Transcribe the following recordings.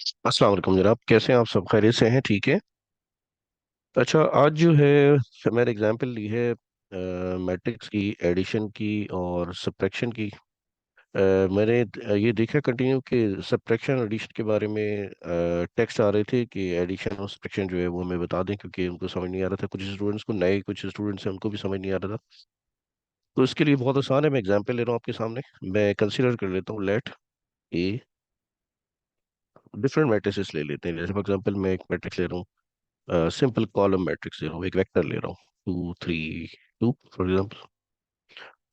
अस्सलाम वालेकुम जनाब, कैसे हैं आप? सब खैरियत से हैं? ठीक है। अच्छा, आज जो है मैंने एग्जांपल ली है मैट्रिक्स की, एडिशन की और सब्ट्रैक्शन की। मैंने ये देखा कंटिन्यू कि सब्ट्रैक्शन एडिशन के बारे में टेक्स्ट आ रहे थे कि एडिशन और सब्ट्रैक्शन जो है वो हमें बता दें, क्योंकि उनको समझ नहीं आ रहा था। कुछ स्टूडेंट्स को, नए कुछ स्टूडेंट्स हैं, उनको भी समझ नहीं आ रहा था। तो इसके लिए बहुत आसान है, मैं एग्जांपल ले रहा हूँ आपके सामने। मैं कंसीडर कर लेता हूँ, लेट ए डिफरेंट मैट्रिसेस ले लेते हैं। जैसे फॉर एग्जांपल मैं एक मैट्रिक्स ले रहा हूँ, सिंपल कॉलम मैट्रिक्स ले रहा हूँ, एक वेक्टर ले रहा हूँ, 2 3 2 फॉर एग्जांपल।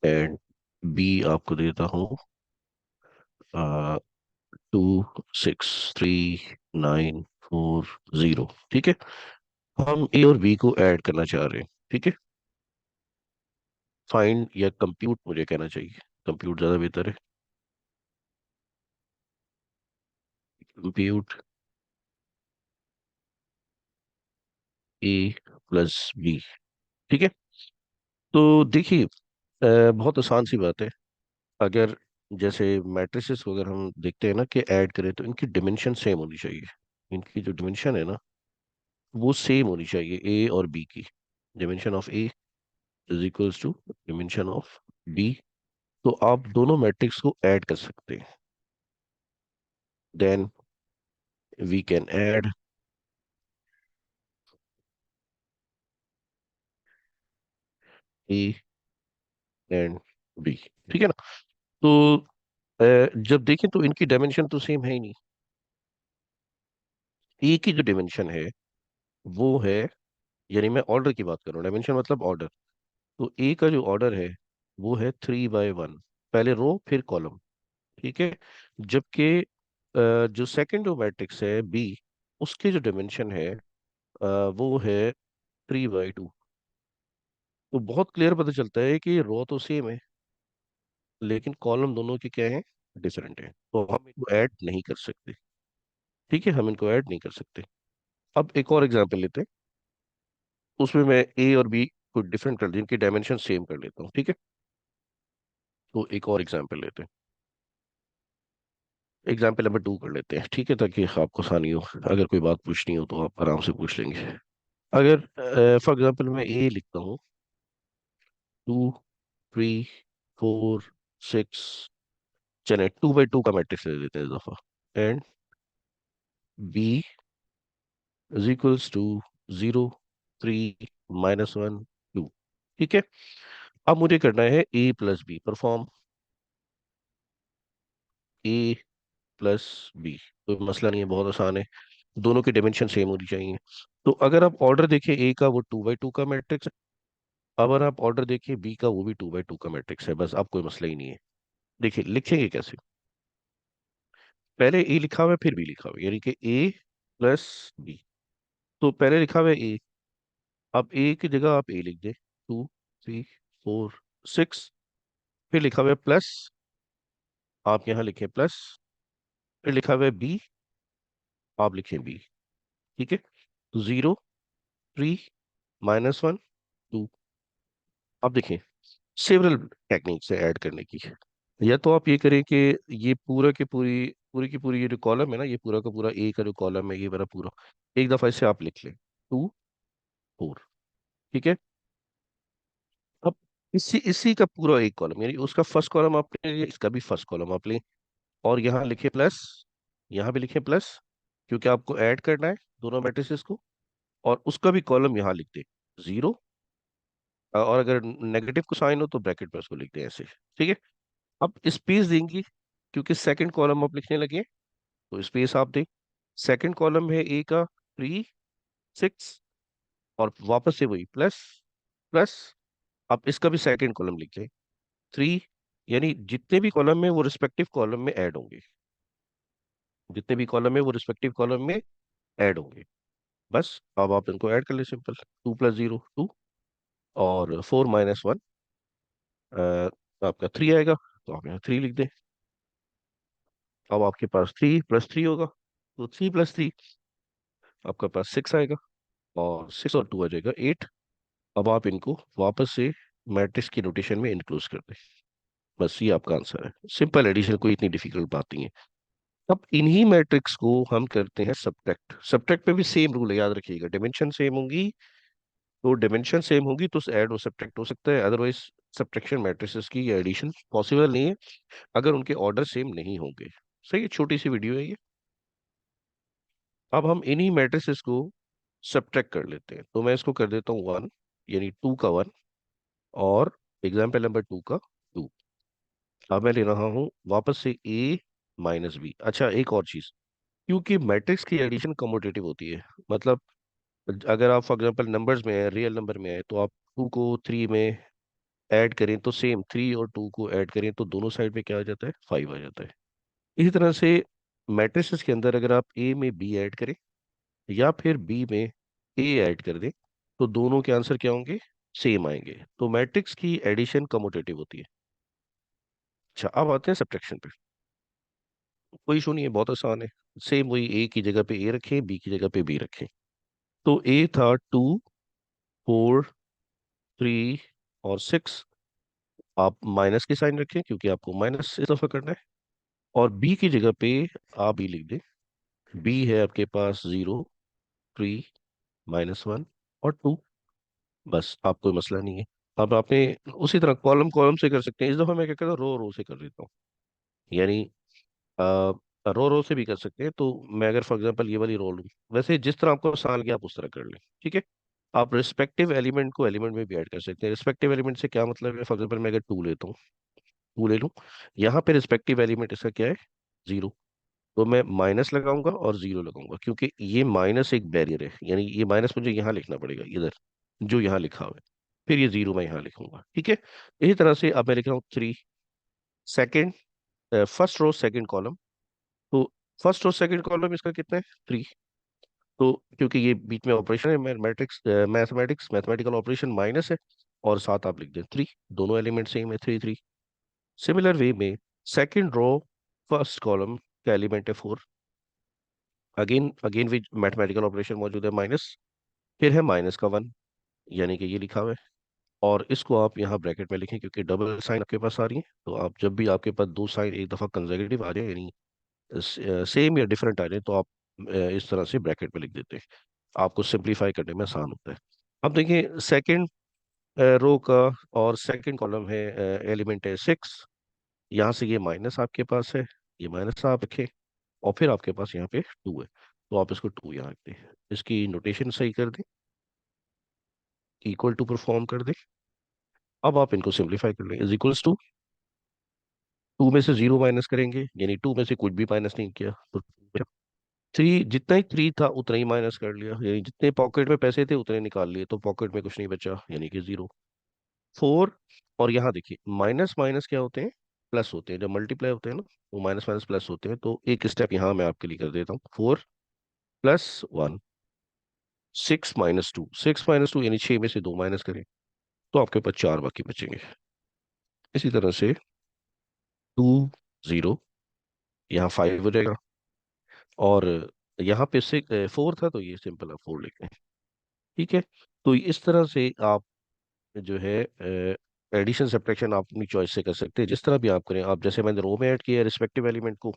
एंड बी आपको देता हूँ 2 6 3 9 4 0। ठीक है। हम ए और बी को ऐड करना चाह रहे हैं। ठीक है। फाइंड या कंप्यूट मुझे कहना चाहिए, कंप्यूट ज़्यादा बेहतर है। कंप्यूट ए प्लस बी। ठीक है। तो देखिए, बहुत आसान सी बात है। अगर जैसे मैट्रिसेस को अगर हम देखते हैं ना कि ऐड करें, तो इनकी डिमेंशन सेम होनी चाहिए। इनकी जो डिमेंशन है ना, वो सेम होनी चाहिए, ए और बी की। Dimension of A is equals to dimension of B. तो आप दोनों मैट्रिक्स को ऐड कर सकते हैं। Then we can add A and B. ठीक है ना? तो जब देखें तो इनकी डायमेंशन तो सेम है ही नहीं। ए की जो डिमेंशन है वो है, यानी मैं ऑर्डर की बात कर रहा हूँ, डायमेंशन मतलब ऑर्डर। तो ए का जो ऑर्डर है वो है 3 by 1, पहले रो फिर कॉलम। ठीक है। जबकि जो सेकंड जो मैट्रिक्स है बी, उसके जो डायमेंशन है वो है 3 by 2। तो बहुत क्लियर पता चलता है कि रो तो सेम है, लेकिन कॉलम दोनों के क्या है, डिफरेंट है। तो हम इनको ऐड नहीं कर सकते। ठीक है, हम इनको ऐड नहीं कर सकते। अब एक और एग्जांपल लेते हैं, उसमें मैं ए और बी को डिफरेंट कर, जिनकी डायमेंशन सेम कर लेता हूँ। ठीक है। तो एक और एग्जांपल लेते हैं, एग्जाम्पल नंबर 2 कर लेते हैं। ठीक है, ताकि आपको आसानी हो, अगर कोई बात पूछनी हो तो आप आराम से पूछ लेंगे। अगर फॉर एग्जाम्पल मैं ए लिखता हूँ, 2 3 4 6, चले 2 by 2 का मैट्रिक्स ले लेते हैं इस दफा। And B is equals to 0 3 -1 2। ठीक है। अब मुझे करना है A plus B perform, A plus B. कोई मसला नहीं है, बहुत आसान है। दोनों की डायमेंशन सेम होनी चाहिए। तो अगर आप ऑर्डर देखें, ए का वो 2 by 2 का मैट्रिक्स है। अगर आप ऑर्डर देखें बी का, वो भी 2 by 2 का मैट्रिक्स है। बस अब कोई मसला ही नहीं है। देखिए लिखेंगे कैसे। पहले ए लिखा हुआ है फिर बी लिखा हुआ है, यानी कि ए प्लस बी। तो पहले लिखा हुआ है ए, अब ए की जगह आप ए लिख दें, 2 3 4 6। फिर लिखा हुआ है प्लस, आप यहाँ लिखें प्लस। फिर लिखा हुआ है बी, आप लिखें बी। ठीक है। तो 0 3 -1 2। अब देखें, सेवरल टेक्निक्स है ऐड करने की। या तो आप ये करें कि ये पूरी की पूरी ये जो कॉलम है ना, ये पूरा का पूरा ए का जो कॉलम है, ये मेरा पूरा एक दफा इसे आप लिख लें, 2 4। ठीक है। अब इसी इसी का पूरा एक कॉलम, यानी उसका फर्स्ट कॉलम आप ले लीजिए, इसका भी फर्स्ट कॉलम आप लें, और यहाँ लिखे प्लस, यहाँ भी लिखे प्लस, क्योंकि आपको ऐड करना है दोनों मैट्रिसेस को। और उसका भी कॉलम यहाँ लिख दे 0। और अगर नेगेटिव को साइन हो तो ब्रैकेट में उसको लिख दें ऐसे। ठीक है। अब स्पेस देंगी, क्योंकि सेकंड कॉलम आप लिखने लगे, तो स्पेस आप दें। सेकंड कॉलम है ए का 3 6, और वापस से वही प्लस प्लस। आप इसका भी सेकंड कॉलम लिख लें 3। यानी जितने भी कॉलम में वो रिस्पेक्टिव कॉलम में ऐड होंगे, जितने भी कॉलम में वो रिस्पेक्टिव कॉलम में ऐड होंगे। बस अब आप इनको ऐड कर ले, सिंपल। 2 + 0 2, और 4 - 1 आपका 3 आएगा, तो आप यहाँ 3 लिख दें। अब आपके पास 3 + 3 होगा, तो 3 + 3 आपके पास 6 आएगा, और 6 और 2 आ जाएगा 8। अब आप इनको वापस से मैट्रिक्स की नोटेशन में इंक्लूड कर दें। बस ये आपका आंसर है। सिंपल एडिशन, कोई इतनी डिफिकल्ट बात नहीं है। अब इन्हीं मैट्रिक्स को हम करते हैं सब्ट्रैक्ट। सब्ट्रैक्ट में भी सेम रूल है, याद रखिएगा, डिमेंशन सेम होंगी तो डिमेंशन सेम होगी तो ऐड और सब्ट्रैक्ट हो सकता है, अदरवाइज सब्ट्रैक्शन मैट्रिसेस की एडिशन पॉसिबल नहीं है अगर उनके ऑर्डर सेम नहीं होंगे। सही है, छोटी सी वीडियो है ये। अब हम इन्हीं मैट्रिसेस को सब्ट्रैक्ट कर लेते हैं, तो मैं इसको कर देता हूँ वन, यानी टू का वन, और एग्जाम्पल नंबर टू का टू। अब मैं ले रहा हूँ वापस से ए माइनस बी। अच्छा, एक और चीज, क्योंकि मैट्रिक्स की एडिशन कम्यूटेटिव होती है, मतलब अगर आप फॉर एग्जांपल नंबर्स में है, रियल नंबर में है, तो आप टू को थ्री में ऐड करें तो सेम, थ्री और टू को ऐड करें तो दोनों साइड में क्या आ जाता है, फाइव आ जाता है। इसी तरह से मैट्रिसेस के अंदर अगर आप ए में बी ऐड करें या फिर बी में ए ऐड कर दें तो दोनों के आंसर क्या होंगे, सेम आएंगे। तो मैट्रिक्स की एडिशन कम्यूटेटिव होती है। अच्छा, अब आते हैं सब्ट्रैक्शन पे। कोई इशू नहीं है, बहुत आसान है। सेम वही, ए की जगह पे ए रखें, बी की जगह पे बी रखें। तो ए था टू, फोर, थ्री और सिक्स। आप माइनस के साइन रखें क्योंकि आपको माइनस इजाफा करना है। और बी की जगह पे आप बी लिख दें। बी है आपके पास जीरो, थ्री, माइनस वन और टू। बस, आप कोई मसला नहीं है। अब आपने उसी तरह कॉलम कॉलम से कर सकते हैं। इस दफा मैं क्या करता हूँ, रो रो से कर देता हूँ। यानी रो रो से भी कर सकते हैं। तो मैं अगर फॉर एग्जांपल ये वाली रो लूँ, वैसे जिस तरह आपको आसान लगे आप उस तरह कर लें, ठीक है। आप रिस्पेक्टिव एलिमेंट को एलिमेंट में भी ऐड कर सकते हैं। रिस्पेक्टिव एलिमेंट से क्या मतलब है, फॉर एग्जांपल मैं अगर टू लेता हूँ, टू ले लूँ, यहाँ पे रिस्पेक्टिव एलिमेंट इसका क्या है, जीरो। तो मैं माइनस लगाऊंगा और जीरो लगाऊंगा क्योंकि ये माइनस एक बैरियर है, यानी ये माइनस मुझे यहाँ लिखना पड़ेगा, इधर जो यहाँ लिखा हुआ है। फिर ये जीरो मैं यहाँ लिखूंगा, ठीक है। इसी तरह से अब मैं लिख रहा हूँ three, second, first row second column. तो फर्स्ट रो सेकंड कॉलम इसका कितना है, थ्री। तो क्योंकि ये बीच में ऑपरेशन है, मैथमेटिक्स मैथमेटिकल ऑपरेशन माइनस है, और साथ आप लिख दें थ्री। दोनों एलिमेंट सेम है, थ्री थ्री। सिमिलर वे में सेकंड रो फर्स्ट कॉलम का एलिमेंट है फोर। अगेन अगेन भी मैथमेटिकल ऑपरेशन मौजूद है, माइनस। फिर है माइनस का वन, यानी कि ये लिखा हुआ है। और इसको आप यहाँ ब्रैकेट में लिखें क्योंकि डबल साइन आपके पास आ रही है। तो आप जब भी आपके पास दो साइन एक दफा कंसेक्यूटिव आ जाए, यानी सेम या डिफरेंट आ जाए, तो आप इस तरह से ब्रैकेट में लिख देते हैं। आपको सिंप्लीफाई करने में आसान होता है। अब देखिए सेकंड रो का और सेकंड कॉलम है, एलिमेंट है सिक्स। यहाँ से ये माइनस आपके पास है, ये माइनस आप रखें, और फिर आपके पास यहाँ पे टू है, तो आप इसको टू यहाँ रख दें। इसकी नोटेशन सही कर दें, इक्वल टू परफॉर्म कर दें। अब आप इनको सिंप्लीफाई कर लें, इज इक्वल्स टू, टू में से जीरो माइनस करेंगे, यानी टू में से कुछ भी माइनस नहीं किया तो थ्री, जितना ही थ्री था उतना ही माइनस कर लिया, यानी जितने पॉकेट में पैसे थे उतने निकाल लिए, तो पॉकेट में कुछ नहीं बचा, यानी कि जीरो। फोर, और यहाँ देखिए माइनस माइनस क्या होते हैं, प्लस होते हैं। जब मल्टीप्लाई होते हैं ना, वो माइनस माइनस प्लस होते हैं। तो एक स्टेप यहाँ मैं आपके लिए कर देता हूँ, four plus one, six minus two. Six minus two यानी छः में से दो माइनस करें तो आपके पास चार बाकी बचेंगे। इसी तरह से टू, जीरो, यहाँ फाइव हो जाएगा। और यहाँ पे सिक्स फोर था तो ये सिंपल आप फोर लिख लें, ठीक है। तो इस तरह से आप जो है एडिशन सब्ट्रैक्शन आप अपनी चॉइस से कर सकते हैं, जिस तरह भी आप करें। आप जैसे मैंने रो में ऐड किया रिस्पेक्टिव एलिमेंट को,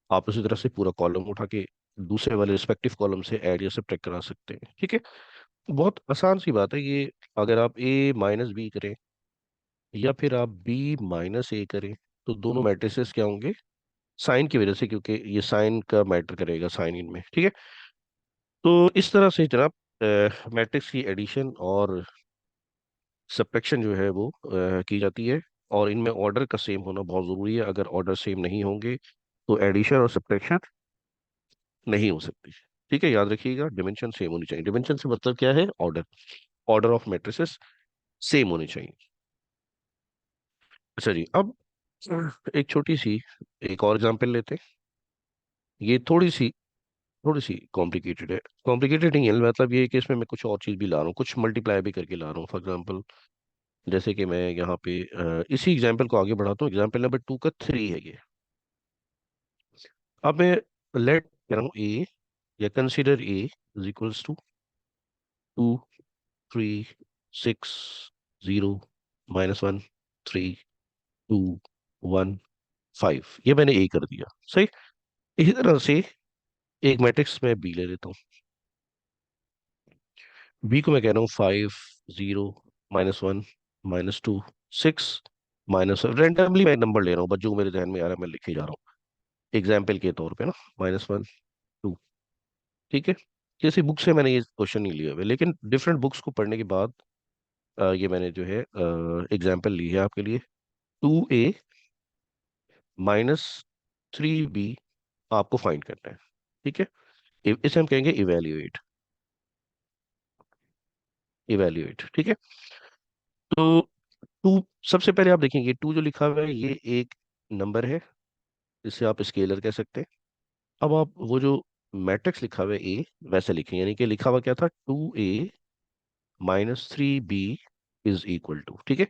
आप उसी तरह से पूरा कॉलम उठा के दूसरे वाले रिस्पेक्टिव कॉलम से ऐड या सब्ट्रैक्ट करा सकते हैं, ठीक है। बहुत आसान सी बात है ये। अगर आप ए माइनस बी करें या फिर आप बी माइनस ए करें, तो दोनों मैट्रिसेस क्या होंगे, साइन की वजह से, क्योंकि ये साइन का मैटर करेगा साइन इनमें, ठीक है। तो इस तरह से जनाब मैट्रिक्स की एडिशन और सब्ट्रैक्शन जो है वो की जाती है। और इनमें ऑर्डर का सेम होना बहुत ज़रूरी है। अगर ऑर्डर सेम नहीं होंगे तो एडिशन और सब्ट्रैक्शन नहीं हो सकती, ठीक है। याद रखिएगा, डिमेंशन सेम होनी चाहिए। डिमेंशन से मतलब क्या है, order, order of matrices same होनी चाहिए। अच्छा जी, अब एक छोटी सी एक और एग्जांपल लेते हैं। ये थोड़ी सी कॉम्प्लिकेटेड है। कॉम्प्लिकेटेड नहीं है, मतलब ये है कि इसमें मैं कुछ और चीज़ भी ला रहा हूँ, कुछ मल्टीप्लाई भी करके ला रहा हूँ। फॉर एग्जांपल जैसे कि मैं यहाँ पे इसी एग्जांपल को आगे बढ़ाता हूँ। एग्जांपल नंबर टू का थ्री है ये। अब मैं लेट कह रहा हूँ ए, या consider A is equals to two, three, six, zero, minus one, three, two, one, five. ये मैंने ए कर दिया, सही। इसी तरह से एक मैट्रिक्स में बी ले लेता हूँ। बी को मैं कह रहा हूँ 5 0 -1 -2 6 रेंडमली मैं नंबर ले रहा हूँ, बस जो मेरे ध्यान में आ रहा है मैं लिखे जा रहा हूँ एग्जाम्पल के तौर पे ना। -1 2। ठीक है। किसी बुक से मैंने ये क्वेश्चन नहीं लिया हुआ, लेकिन डिफरेंट बुक्स को पढ़ने के बाद ये मैंने जो है एग्जाम्पल ली है आपके लिए। 2a -3b आपको फाइंड करना है। ठीक है। इसे हम कहेंगे इवेल्युएट। इवेल्युएट, ठीक है। तो टू, सबसे पहले आप देखेंगे टू जो लिखा हुआ है ये एक नंबर है, जिसे आप स्केलर कह सकते हैं। अब आप वो जो मैट्रिक्स लिखा हुआ है ए, वैसे लिखें, यानी कि लिखा हुआ क्या था, 2a -3b is equal to, ठीक है।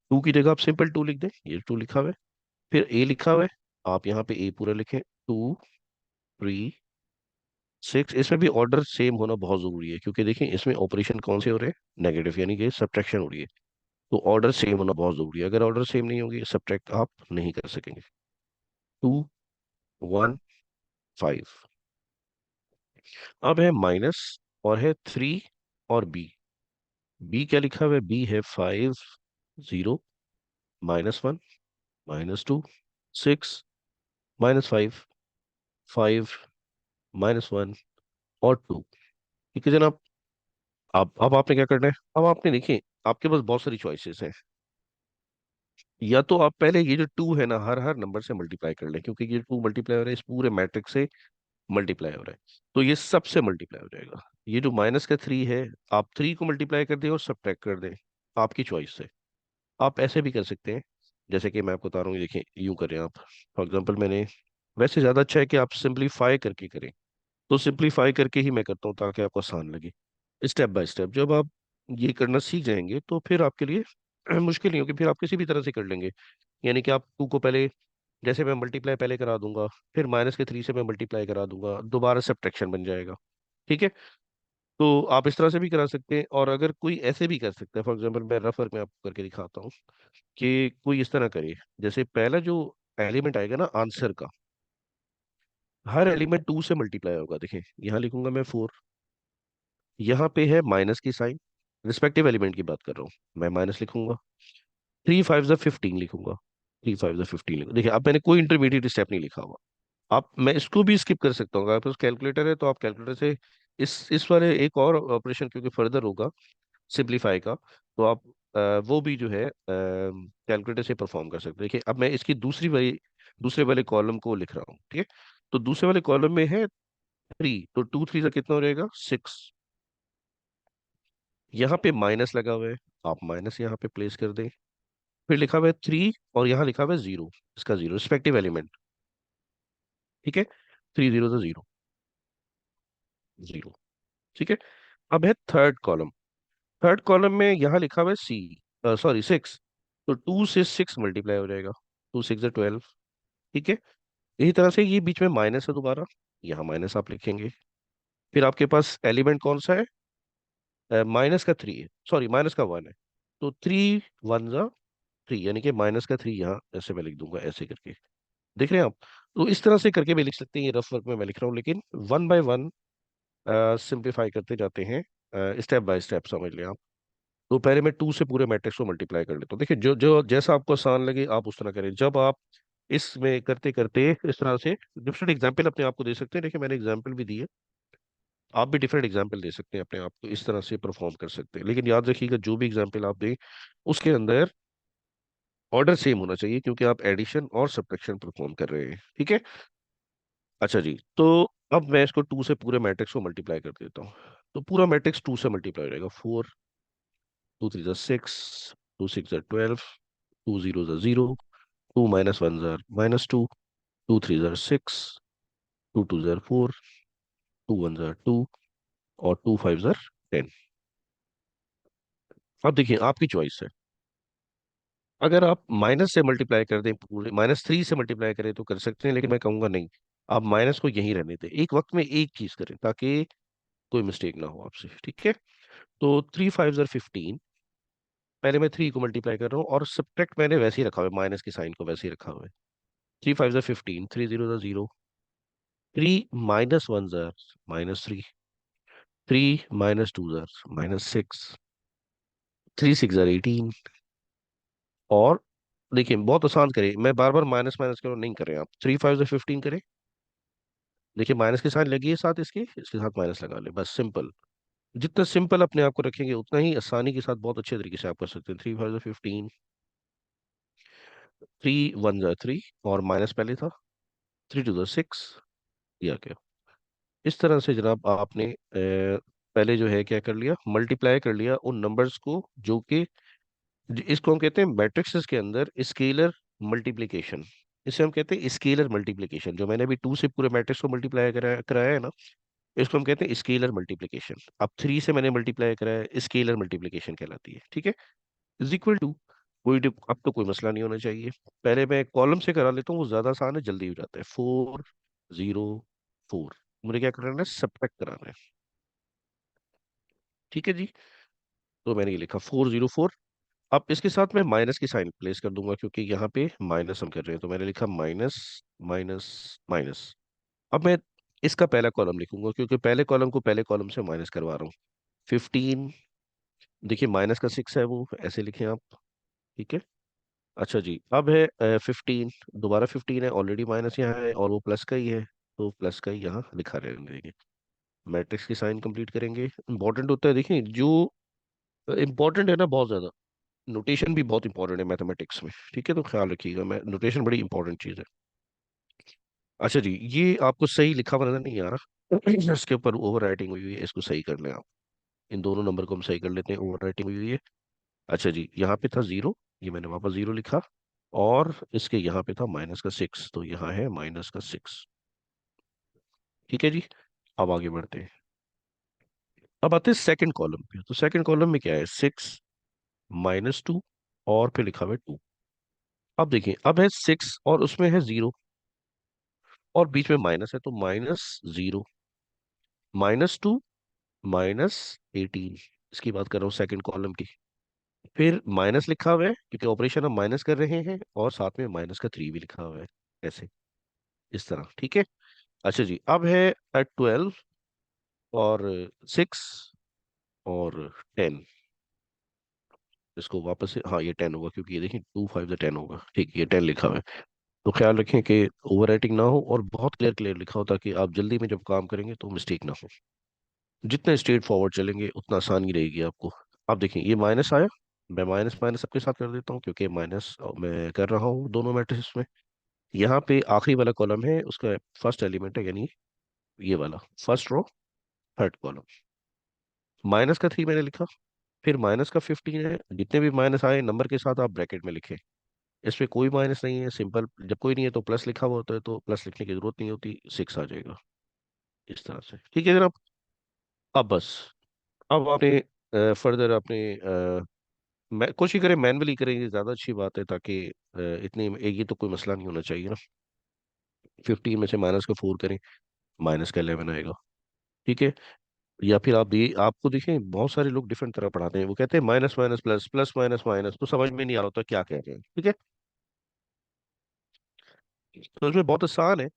टू की जगह आप सिंपल टू लिख दें, ये टू लिखा हुआ है। फिर ए लिखा हुआ है, आप यहाँ पे ए पूरा लिखें, 2 3 6। इसमें भी ऑर्डर सेम होना बहुत जरूरी है, क्योंकि देखें इसमें ऑपरेशन कौन से हो रहे हैं, नेगेटिव, यानी कि सब्ट्रैक्शन हो रही है। तो ऑर्डर सेम होना बहुत जरूरी है, अगर ऑर्डर सेम नहीं होगी सब्ट्रैक्ट आप नहीं कर सकेंगे। 2 1 5। अब है माइनस, और है 3 और बी। बी क्या लिखा हुआ है, बी है 5 0 -1 -2 6 -5 5 -1 और 2। ठीक है जनाब। अब आपने क्या करना है, अब आपने देखिए आपके पास बहुत सारी चॉइसेस हैं। या तो आप पहले ये जो टू है ना, हर हर नंबर से मल्टीप्लाई कर लें, क्योंकि ये टू मल्टीप्लाई हो रहा है इस पूरे मैट्रिक्स से, मल्टीप्लाई हो रहा है, तो ये सबसे मल्टीप्लाई हो जाएगा। ये जो -3 है, आप 3 को मल्टीप्लाई कर दें और सब्ट्रैक्ट कर दें, आपकी चॉइस है। आप ऐसे भी कर सकते हैं, जैसे कि मैं आपको बता रहा हूँ, देखिए यूं करें आप। फॉर एग्जांपल मैंने, वैसे ज़्यादा अच्छा है कि आप सिंपलीफाई करके करें, तो सिंपलीफाई करके ही मैं करता हूँ ताकि आपको आसान लगे। स्टेप बाय स्टेप जब आप ये करना सीख जाएंगे तो फिर आपके लिए मुश्किल नहीं होगी, फिर आप किसी भी तरह से कर लेंगे। यानी कि आप टू को पहले, जैसे मैं मल्टीप्लाई पहले करा दूंगा, फिर -3 से मैं मल्टीप्लाई करा दूंगा, दोबारा सब्ट्रैक्शन बन जाएगा। ठीक है। तो आप इस तरह से भी करा सकते हैं, और अगर कोई ऐसे भी कर सकता है, फॉर एग्जांपल मैं रफ वर्क में आपको करके दिखाता हूँ कि कोई इस तरह करे, जैसे पहला जो एलिमेंट आएगा ना आंसर का, हर एलिमेंट टू से मल्टीप्लाई होगा। देखिए यहाँ लिखूंगा मैं 4, यहाँ पे है माइनस की साइन, रिस्पेक्टिव एलिमेंट की बात कर रहा हूँ, मैं माइनस लिखूंगा। 3 5 15 लिखूंगा, 3 5 15 लिखूंगा। देखिए अब मैंने कोई इंटरमीडिएट स्टेप नहीं लिखा हुआ। आप, मैं इसको भी स्किप कर सकता हूँ, अगर आपके पास कैलकुलेटर है तो आप कैलकुलेटर से इस वाले एक और ऑपरेशन, क्योंकि फर्दर होगा सिंप्लीफाई का, तो आप वो भी जो है कैलकुलेटर से परफॉर्म कर सकते हैं। देखिए अब मैं इसकी दूसरे वाले कॉलम को लिख रहा हूँ, ठीक है। तो दूसरे वाले कॉलम में है 3, तो 2 3 का कितना हो जाएगा, 6। यहाँ पे माइनस लगा हुआ है, आप माइनस यहाँ पे प्लेस कर दें। फिर लिखा हुआ है 3, और यहाँ लिखा हुआ है 0, इसका 0 रिस्पेक्टिव एलिमेंट। ठीक है। 3 0 0 0। ठीक है। अब है थर्ड कॉलम। थर्ड कॉलम में यहाँ लिखा हुआ है सी, सॉरी 6, तो 2 से 6 मल्टीप्लाई हो जाएगा, 2 6 12। ठीक है। इसी तरह से ये बीच में माइनस है दोबारा, यहाँ माइनस आप लिखेंगे। फिर आपके पास एलिमेंट कौन सा है, माइनस का 3 है, सॉरी माइनस का 1 है, तो 3 1 3, यानी कि -3 यहाँ ऐसे मैं लिख दूंगा, ऐसे करके। देख रहे हैं आप। तो इस तरह से करके भी लिख सकते हैं, ये रफ वर्क में मैं लिख रहा हूँ, लेकिन वन बाय वन सिंप्लीफाई करते जाते हैं, स्टेप बाय स्टेप समझ लें आप। तो पहले मैं टू से पूरे मैट्रिक्स को मल्टीप्लाई कर लेता हूँ। देखिए जो जो जैसा आपको आसान लगे आप उस तरह करें। जब आप इसमें करते करते इस तरह से डिफरेंट एग्जाम्पल अपने आप को दे सकते हैं, देखिए मैंने एग्जाम्पल भी दी है, आप भी डिफरेंट एग्जाम्पल दे सकते हैं अपने आप को, इस तरह से परफॉर्म कर सकते हैं। लेकिन याद रखिएगा जो भी एग्जाम्पल आप दें उसके अंदर ऑर्डर सेम होना चाहिए, क्योंकि आप एडिशन और सब्ट्रैक्शन परफॉर्म कर रहे हैं। ठीक है। अच्छा जी, तो अब मैं इसको टू से पूरे मैट्रिक्स को मल्टीप्लाई कर देता हूँ। तो पूरा मैट्रिक्स टू से मल्टीप्लाई हो जाएगा, 4 2 3 6, 2 6 12, 2 0 0, 2 - 1 - -2, 2 3 6, 2 2 4, 2 1 2, और 2 5 10। अब देखिए आपकी चॉइस है, अगर आप माइनस से मल्टीप्लाई कर दें, पूरे -3 से मल्टीप्लाई करें तो कर सकते हैं, लेकिन मैं कहूंगा नहीं, आप माइनस को यहीं रहने दें, एक वक्त में एक चीज करें ताकि कोई मिस्टेक ना हो आपसे। ठीक है। तो 3 5 15, पहले मैं 3 को मल्टीप्लाई कर रहा हूँ, और सब्ट्रैक्ट मैंने वैसे ही रखा हुआ है, माइनस की साइन को वैसे ही रखा हुआ है। 3 5 15, 3 0 0, three minus one jar minus three, three minus two jar minus six, three six jar eighteen. और देखिए बहुत आसान करें, मैं बार बार माइनस माइनस करो नहीं करें, आप थ्री फाइव से 15 करें। देखिए माइनस के साथ लगी है, साथ इसके साथ माइनस लगा ले, बस सिंपल। जितना सिंपल अपने आप को रखेंगे उतना ही आसानी के साथ बहुत अच्छे तरीके से आप कर सकते हैं। थ्री फाइव 15, थ्री वन जा थ्री, और माइनस पहले था, थ्री टू जा सिक्स, या क्या। इस तरह से जनाब आपने पहले जो है क्या कर लिया, मल्टीप्लाई कर लिया उन नंबर्स को जो कि इसको हम कहते हैं मैट्रिक्स के अंदर स्केलर मल्टीप्लिकेशन। इसे हम कहते हैं स्केलर मल्टीप्लिकेशन। जो मैंने अभी टू से पूरे मैट्रिक्स को मल्टीप्लाई कराया कराया है ना, इसको हम कहते हैं स्केलर मल्टीप्लिकेशन। अब थ्री से मैंने मल्टीप्लाई कराया है, स्केलर मल्टीप्लिकेशन कहलाती है, ठीक है। इज इक्वल टू, अब तो कोई मसला नहीं होना चाहिए। पहले मैं कॉलम से करा लेता हूँ, वो ज्यादा आसान है, जल्दी हो जाता है। फोर जीरो फोर, मुझे क्या कराना है, सब्ट्रैक्ट कराना है, ठीक है जी। तो मैंने ये लिखा 404। अब इसके साथ मैं माइनस की साइन प्लेस कर दूंगा, क्योंकि यहाँ पे माइनस हम कर रहे हैं, तो मैंने लिखा माइनस माइनस माइनस। अब मैं इसका पहला कॉलम लिखूंगा, क्योंकि पहले कॉलम को पहले कॉलम से माइनस करवा रहा हूँ। 15, देखिए माइनस का सिक्स है, वो ऐसे लिखें आप, ठीक है। अच्छा जी, अब है 15, दोबारा 15 है, ऑलरेडी माइनस यहाँ है और वो प्लस का ही है, तो प्लस का ही यहाँ लिखा रहेंगे। मैट्रिक्स की साइन कंप्लीट करेंगे। इंपॉर्टेंट होता है, देखिए जो इंपॉर्टेंट है ना बहुत ज्यादा, नोटेशन भी बहुत इंपॉर्टेंट है मैथमेटिक्स में, ठीक है। तो ख्याल रखिएगा, मैं नोटेशन बड़ी इंपॉर्टेंट चीज़ है। अच्छा जी, ये आपको सही लिखा हुआ नजर नहीं आ रहा इसके ऊपर ओवर राइटिंग हुई हुई है, इसको सही कर लें आप। इन दोनों नंबर को हम सही कर लेते हैं, ओवर राइटिंग हुई हुई है। अच्छा जी, यहाँ पे था जीरो, ये मैंने वापस जीरो लिखा। और इसके यहाँ पे था माइनस का सिक्स, तो यहाँ है माइनस का सिक्स, ठीक है जी। अब आगे बढ़ते हैं। अब आते हैं सेकंड कॉलम पे। तो सेकंड कॉलम में क्या है, सिक्स माइनस टू, और फिर लिखा हुआ है टू। अब देखिए, अब है सिक्स और उसमें है जीरो, और बीच में माइनस है, तो minus zero minus two minus eighteen. इसकी बात कर रहा हूँ सेकंड कॉलम की। फिर माइनस लिखा हुआ है, क्योंकि ऑपरेशन हम माइनस कर रहे हैं, और साथ में माइनस का थ्री भी लिखा हुआ है, ऐसे, इस तरह, ठीक है। अच्छा जी, अब है 12 और सिक्स और 10। इसको वापस से, हाँ ये 10 होगा, क्योंकि ये देखिए टू फाइव 10 होगा, ठीक, ये 10 लिखा हुआ है। तो ख्याल रखें कि ओवर राइटिंग ना हो, और बहुत क्लियर क्लियर लिखा हो, ताकि आप जल्दी में जब काम करेंगे तो मिस्टेक ना हो। जितने स्ट्रेट फॉरवर्ड चलेंगे उतना आसानी रहेगी आपको। अब देखिए ये माइनस आया, मैं माइनस माइनस सबके साथ कर देता हूँ, क्योंकि माइनस मैं कर रहा हूँ दोनों मैट्रिक्स में। यहाँ पे आखिरी वाला कॉलम है, उसका फर्स्ट एलिमेंट है, यानी ये वाला first row, third column. Minus का थ्री मैंने लिखा, फिर माइनस का 15 है। जितने भी माइनस आए नंबर के साथ आप ब्रैकेट में लिखें। इसमें कोई माइनस नहीं है, सिंपल, जब कोई नहीं है तो प्लस लिखा हुआ होता है, तो प्लस लिखने की जरूरत नहीं होती, सिक्स आ जाएगा, इस तरह से, ठीक है जनाब। अब बस, अब आपने फर्दर अपने मैं कोशिश करें मैनुअली करें, ये ज्यादा अच्छी बात है, ताकि इतनी ये तो कोई मसला नहीं होना चाहिए ना। 15 में से माइनस का फोर करें, माइनस का 11 आएगा, ठीक है। या फिर आप ये आपको देखें, बहुत सारे लोग डिफरेंट तरह पढ़ाते हैं, वो कहते हैं minus minus plus, plus minus minus, तो समझ में नहीं आ रहा होता क्या कह रहे हैं, ठीक है। तो इसमें बहुत आसान है।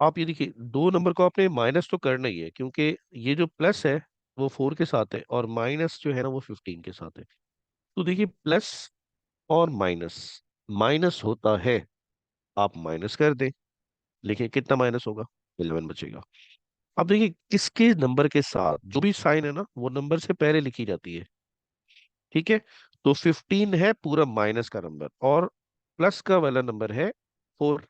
आप ये देखिए, दो नंबर को आपने माइनस तो करना ही है, क्योंकि ये जो प्लस है वो फोर के साथ है, और माइनस जो है ना वो 15 के साथ है। तो देखिए प्लस और माइनस, माइनस होता है, आप माइनस कर दें, लेकिन कितना माइनस होगा, 11 बचेगा। अब देखिए किसके नंबर के साथ जो भी साइन है ना, वो नंबर से पहले लिखी जाती है, ठीक है। तो 15 है पूरा माइनस का नंबर, और प्लस का वाला नंबर है फोर।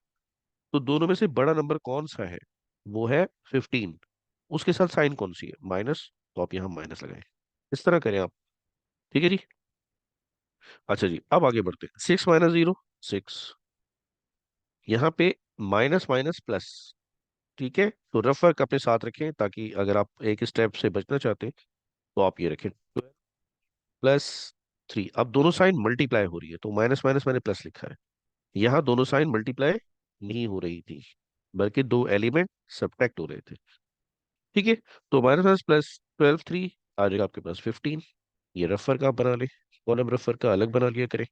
तो दोनों में से बड़ा नंबर कौन सा है, वो है 15। उसके साथ साइन कौन सी है, माइनस, तो आप यहाँ माइनस लगाएं, इस तरह करें आप, ठीक है जी। अच्छा जी, अब आगे बढ़ते हैं। सिक्स माइनस जीरो, सिक्स, यहाँ पे माइनस माइनस प्लस, ठीक है। तो रफ वर्क अपने साथ रखें, ताकि अगर आप एक स्टेप से बचना चाहते हैं तो आप ये रखें, प्लस थ्री। अब दोनों साइन मल्टीप्लाई हो रही है, तो माइनस माइनस मैंने प्लस लिखा है। यहाँ दोनों साइन मल्टीप्लाई नहीं हो रही थी, बल्कि दो एलिमेंट सब्ट्रैक्ट हो रहे थे, ठीक है। तो माइनस माइनस प्लस 12 थ्री, आ जाएगा आपके पास 15। ये रफर का आप बना लें, कॉलम रफर का अलग बना लिया करें,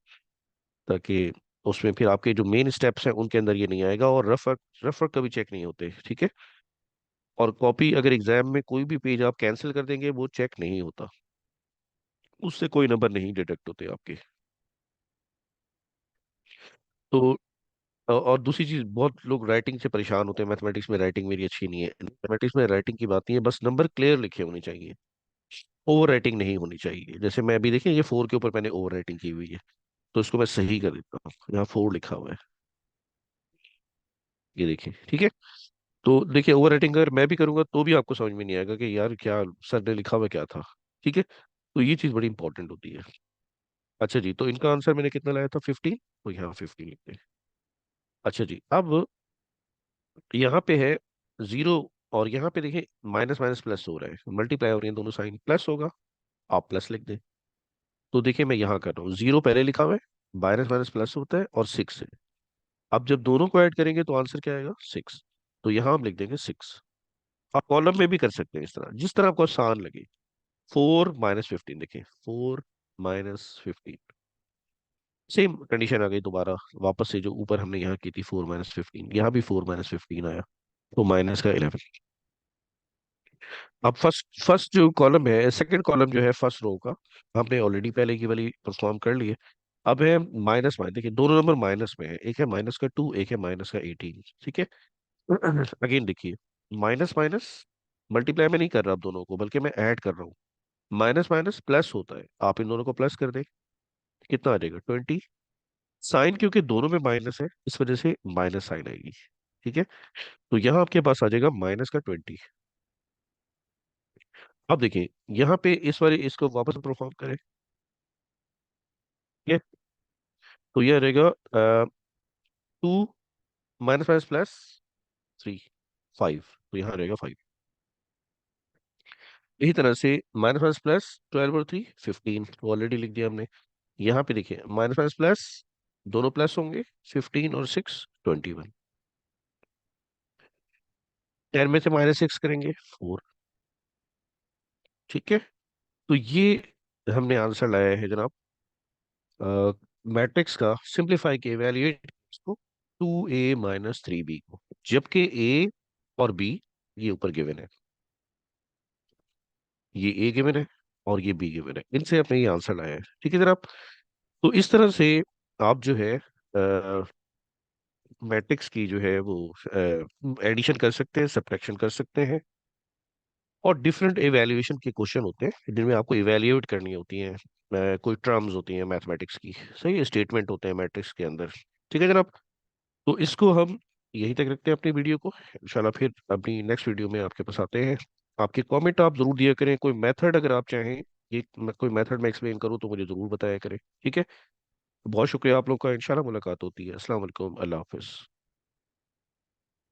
ताकि उसमें फिर आपके जो मेन स्टेप्स हैं उनके अंदर ये नहीं आएगा, और रफ वर्क, रफ वर्क कभी चेक नहीं होते, ठीक है। और कॉपी अगर एग्जाम में कोई भी पेज आप कैंसिल कर देंगे वो चेक नहीं होता, उससे कोई नंबर नहीं डिडक्ट होते आपके। तो और दूसरी चीज, बहुत लोग राइटिंग से परेशान होते हैं, मैथमेटिक्स में राइटिंग मेरी अच्छी नहीं है। मैथमेटिक्स में राइटिंग की बात नहीं है, बस नंबर क्लियर लिखे होने चाहिए, ओवर राइटिंग नहीं होनी चाहिए। जैसे मैं अभी देखिए, ये 4 के ऊपर मैंने ओवर राइटिंग की हुई है, तो इसको मैं सही कर देता हूँ, यहाँ 4 लिखा हुआ है, ये देखिए, ठीक है। तो देखिए, ओवर राइटिंग अगर मैं भी करूंगा तो भी आपको समझ में नहीं आएगा कि यार क्या सर ने लिखा हुआ क्या था, ठीक है। तो ये चीज बड़ी इंपॉर्टेंट होती है। अच्छा जी, तो इनका आंसर मैंने कितना लाया था, 15, तो यहाँ 15 लिखते हैं। अच्छा जी, अब यहाँ पे है जीरो, और यहाँ पे देखिए माइनस माइनस प्लस हो रहा है, मल्टीप्लाई हो रही है दोनों साइन, प्लस होगा, आप प्लस लिख दें। तो देखिए मैं यहाँ कर रहा हूँ, जीरो पहले लिखा हुआ है, माइनस माइनस प्लस होता है, और 6 है। अब जब दोनों को ऐड करेंगे तो आंसर क्या आएगा, 6। तो यहाँ हम लिख देंगे 6। आप कॉलम में भी कर सकते हैं इस तरह, जिस तरह आपको आसान लगे। 4 - 15, देखिए 4 - 15, सेम कंडीशन आ गई दोबारा, वापस से जो ऊपर हमने यहाँ की थी 4 - 15, यहाँ भी 4 - 15 आया, तो माइनस का 11। अब फर्स्ट फर्स्ट जो कॉलम है, सेकंड कॉलम जो है फर्स्ट रो का, हमने ऑलरेडी पहले की वाली परफॉर्म कर लिए। अब है माइनस माइनस, देखिए दोनों नंबर माइनस में है, एक है -2, एक है -18, ठीक है। अगेन देखिए, माइनस माइनस मल्टीप्लाई में नहीं कर रहा अब दोनों को, बल्कि मैं ऐड कर रहा हूँ। माइनस माइनस प्लस होता है, आप इन दोनों को प्लस कर दें, कितना आ जाएगा, 20। साइन क्योंकि दोनों में माइनस है, इस वजह से माइनस साइन आएगी, ठीक है। तो यहाँ आपके पास आ जाएगा -20। अब देखिए यहाँ पे इस बार इसको वापस परफॉर्म करें, ठीक है। तो यह रहेगा 2 - 5 + 3, 5, तो यहाँ रहेगा 5। इसी तरह से -5 + 12 और 3 15, ऑलरेडी लिख दिया हमने। यहाँ पे देखिए -5 प्लस, दोनों प्लस होंगे, 15 और 6 21। 10 में से -6 करेंगे, 4, ठीक है। तो ये हमने आंसर लाया है जनाब, मैट्रिक्स का सिंप्लीफाई के इवैल्यूएट को, 2a - 3b को, जबकि a और b ये ऊपर गिवन है, ये a गिवन है और ये b गिवन है, इनसे आपने ये आंसर लाया है, ठीक है जनाब। तो इस तरह से आप जो है मैट्रिक्स की जो है वो एडिशन कर सकते हैं, सब्ट्रैक्शन कर सकते हैं, और डिफरेंट एवेल्युएशन के क्वेश्चन होते हैं जिनमें आपको इवेल्युएट करनी होती हैं कोई टर्म्स होती हैं मैथमेटिक्स की, सही स्टेटमेंट होते हैं मैट्रिक्स के अंदर, ठीक है जनाब। तो इसको हम यहीं तक रखते हैं अपनी वीडियो को, इंशाल्लाह फिर अपनी नेक्स्ट वीडियो में आपके पास आते हैं। आपके कमेंट आप जरूर दिया करें, कोई मेथड अगर आप चाहें, ये कोई मेथड मैं एक्सप्लेन करूँ तो मुझे जरूर बताया करें, ठीक है। बहुत शुक्रिया आप लोग का, इंशाल्लाह मुलाकात होती है। अस्सलाम वालेकुम, अल्लाह हाफिज़।